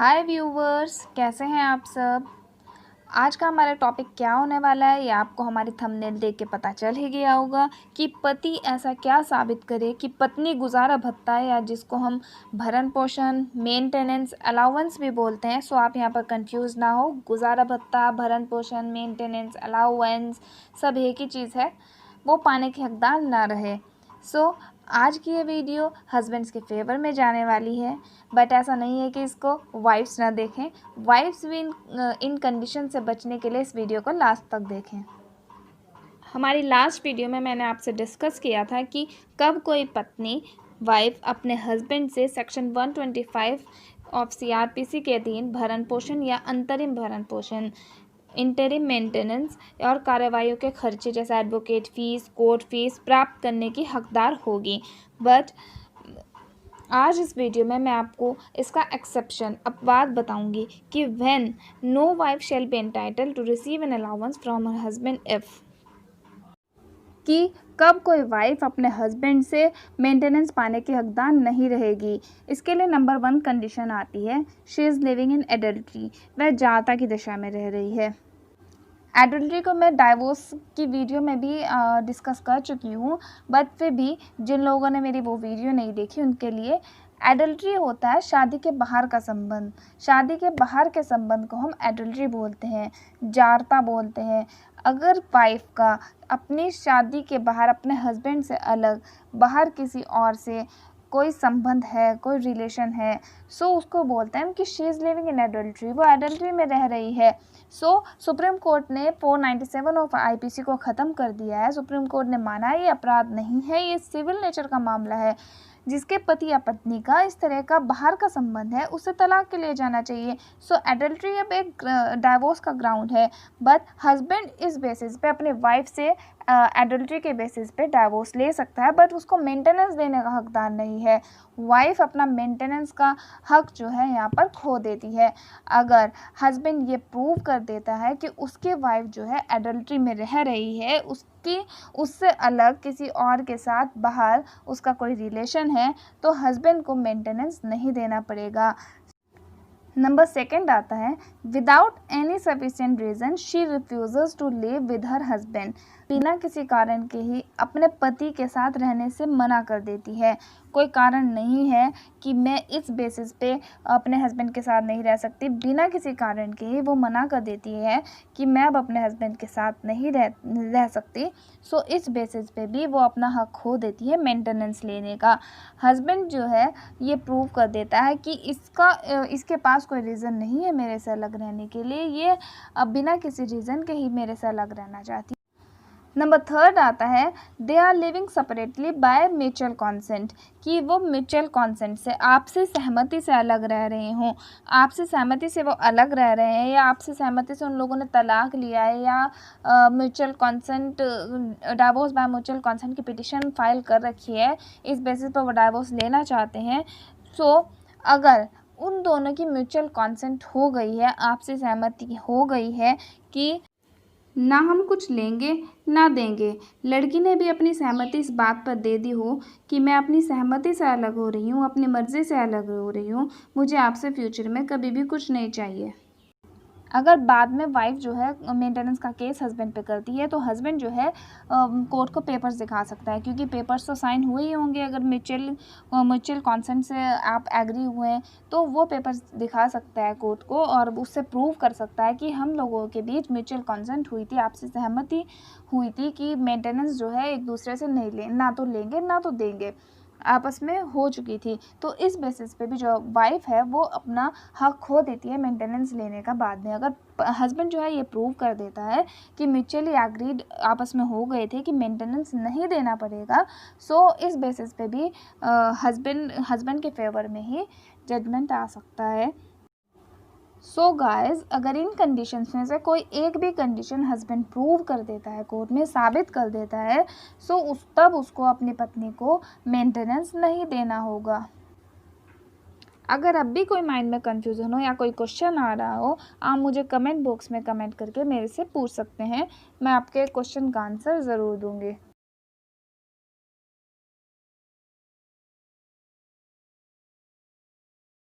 हाय viewers, कैसे हैं आप सब। आज का हमारा टॉपिक क्या होने वाला है ये आपको हमारी थंबनेल देख के पता चल ही गया होगा कि पति ऐसा क्या साबित करे कि पत्नी गुजारा भत्ता या जिसको हम भरण पोषण मेंटेनेंस अलाउंस भी बोलते हैं। सो आप यहाँ पर कंफ्यूज ना हो, गुजारा भत्ता भरण पोषण मेंटेनेंस अलाउंस सब एक ही चीज़ है, वो पाने के हकदार ना रहे। सो आज की ये वीडियो हस्बैंड्स के फेवर में जाने वाली है, बट ऐसा नहीं है कि इसको वाइफ्स ना देखें। वाइफ्स भी इन कंडीशन से बचने के लिए इस वीडियो को लास्ट तक देखें। हमारी लास्ट वीडियो में मैंने आपसे डिस्कस किया था कि कब कोई पत्नी वाइफ अपने हस्बैंड से सेक्शन 125 ऑफ CRPC के अधीन भरण पोषण या अंतरिम भरण पोषण इंटरिम मेंटेनेंस और कार्रवाइयों के खर्चे जैसे एडवोकेट फीस कोर्ट फीस प्राप्त करने की हकदार होगी। बट आज इस वीडियो में मैं आपको इसका एक्सेप्शन अपवाद बताऊंगी कि when no wife shall be entitled to receive an allowance from her husband if कि कब कोई वाइफ अपने हस्बैंड से मेंटेनेंस पाने की हकदार नहीं रहेगी। इसके लिए नंबर 1 कंडीशन आती है, she is living in adultery, वह जाता की दशा में रह रही है। एडल्ट्री को मैं डाइवोर्स की वीडियो में भी डिस्कस कर चुकी हूँ, बट फिर भी जिन लोगों ने मेरी वो वीडियो नहीं देखी उनके लिए एडल्ट्री होता है शादी के बाहर का संबंध। शादी के बाहर के संबंध को हम एडल्ट्री बोलते हैं, जारता बोलते हैं। अगर वाइफ का अपनी शादी के बाहर अपने हस्बैंड से अलग बाहर किसी और से कोई संबंध है, कोई रिलेशन है, सो उसको बोलते हैं कि she is living in adultery, वो एडल्ट्री में रह रही है। सो सुप्रीम कोर्ट ने 497 ऑफ IPC को ख़त्म कर दिया है। सुप्रीम कोर्ट ने माना है ये अपराध नहीं है, ये सिविल नेचर का मामला है। जिसके पति या पत्नी का इस तरह का बाहर का संबंध है उसे तलाक के लिए जाना चाहिए। सो एडल्ट्री अब एक डाइवोर्स का ग्राउंड है, बट हस्बैंड इस बेसिस पे अपने वाइफ से एडल्ट्री के बेसिस पे डाइवोर्स ले सकता है, बट उसको मेंटेनेंस देने का हकदार नहीं है। वाइफ अपना मेंटेनेंस का हक जो है यहाँ पर खो देती है। अगर हस्बैंड ये प्रूव कर देता है कि उसकी वाइफ जो है एडल्ट्री में रह रही है, उससे अलग किसी और के साथ बाहर उसका कोई रिलेशन है, तो हस्बैंड को मेंटेनेंस नहीं देना पड़ेगा। नंबर 2 आता है, without any sufficient reason she refuses to live with her husband, बिना किसी कारण के ही अपने पति के साथ रहने से मना कर देती है। कोई कारण नहीं है कि मैं इस बेसिस पे अपने हस्बैंड के साथ नहीं रह सकती, बिना किसी कारण के ही वो मना कर देती है कि मैं अब अपने हस्बैंड के साथ नहीं रह सकती। सो इस बेसिस पे भी वो अपना हक खो देती है मेंटेनेंस लेने का। हस्बैंड जो है ये प्रूव कर देता है कि इसके पास कोई रीज़न नहीं है मेरे से अलग रहने के लिए, ये बिना किसी रीज़न के ही मेरे से अलग रहना चाहती है। नंबर 3 आता है, they are living separately by mutual consent, कि वो म्यूचुअल कॉन्सेंट से आपसी सहमति से अलग रह रहे हों। आपसी सहमति से वो अलग रह रहे हैं, या आपसी सहमति से उन लोगों ने तलाक लिया है, या mutual consent divorce by mutual consent की पिटिशन फाइल कर रखी है, इस बेसिस पर वो डाइवोर्स लेना चाहते हैं। सो अगर उन दोनों की म्यूचुअल कॉन्सेंट हो गई है, आपसी सहमति हो गई है कि ना हम कुछ लेंगे ना देंगे, लड़की ने भी अपनी सहमति इस बात पर दे दी हो कि मैं अपनी सहमति से अलग हो रही हूँ, अपनी मर्ज़ी से अलग हो रही हूँ, मुझे आपसे फ्यूचर में कभी भी कुछ नहीं चाहिए। अगर बाद में वाइफ जो है मेंटेनेंस का केस हस्बैंड पे करती है, तो हस्बैंड जो है कोर्ट को पेपर्स दिखा सकता है, क्योंकि पेपर्स तो साइन हुए ही होंगे। अगर म्यूचुअल कॉन्सेंट से आप एग्री हुए हैं तो वो पेपर्स दिखा सकता है कोर्ट को, और उससे प्रूव कर सकता है कि हम लोगों के बीच म्यूचुअल कॉन्सेंट हुई थी, आपसी सहमति हुई थी कि मेंटेनेंस जो है एक दूसरे से ना तो लेंगे ना तो देंगे, आपस में हो चुकी थी। तो इस बेसिस पे भी जो वाइफ है वो अपना हक खो देती है मेंटेनेंस लेने का बाद में। अगर हस्बैंड जो है ये प्रूव कर देता है कि म्यूचुअली एग्रीड आपस में हो गए थे कि मेंटेनेंस नहीं देना पड़ेगा, सो इस बेसिस पे भी हस्बैंड के फेवर में ही जजमेंट आ सकता है। सो गाइस, अगर इन कंडीशंस में से कोई एक भी कंडीशन हस्बैंड प्रूव कर देता है, कोर्ट में साबित कर देता है, सो तब उसको अपनी पत्नी को मेंटेनेंस नहीं देना होगा। अगर अब भी कोई माइंड में कंफ्यूजन हो या कोई क्वेश्चन आ रहा हो, आप मुझे कमेंट बॉक्स में कमेंट करके मेरे से पूछ सकते हैं, मैं आपके क्वेश्चन का आंसर ज़रूर दूंगी।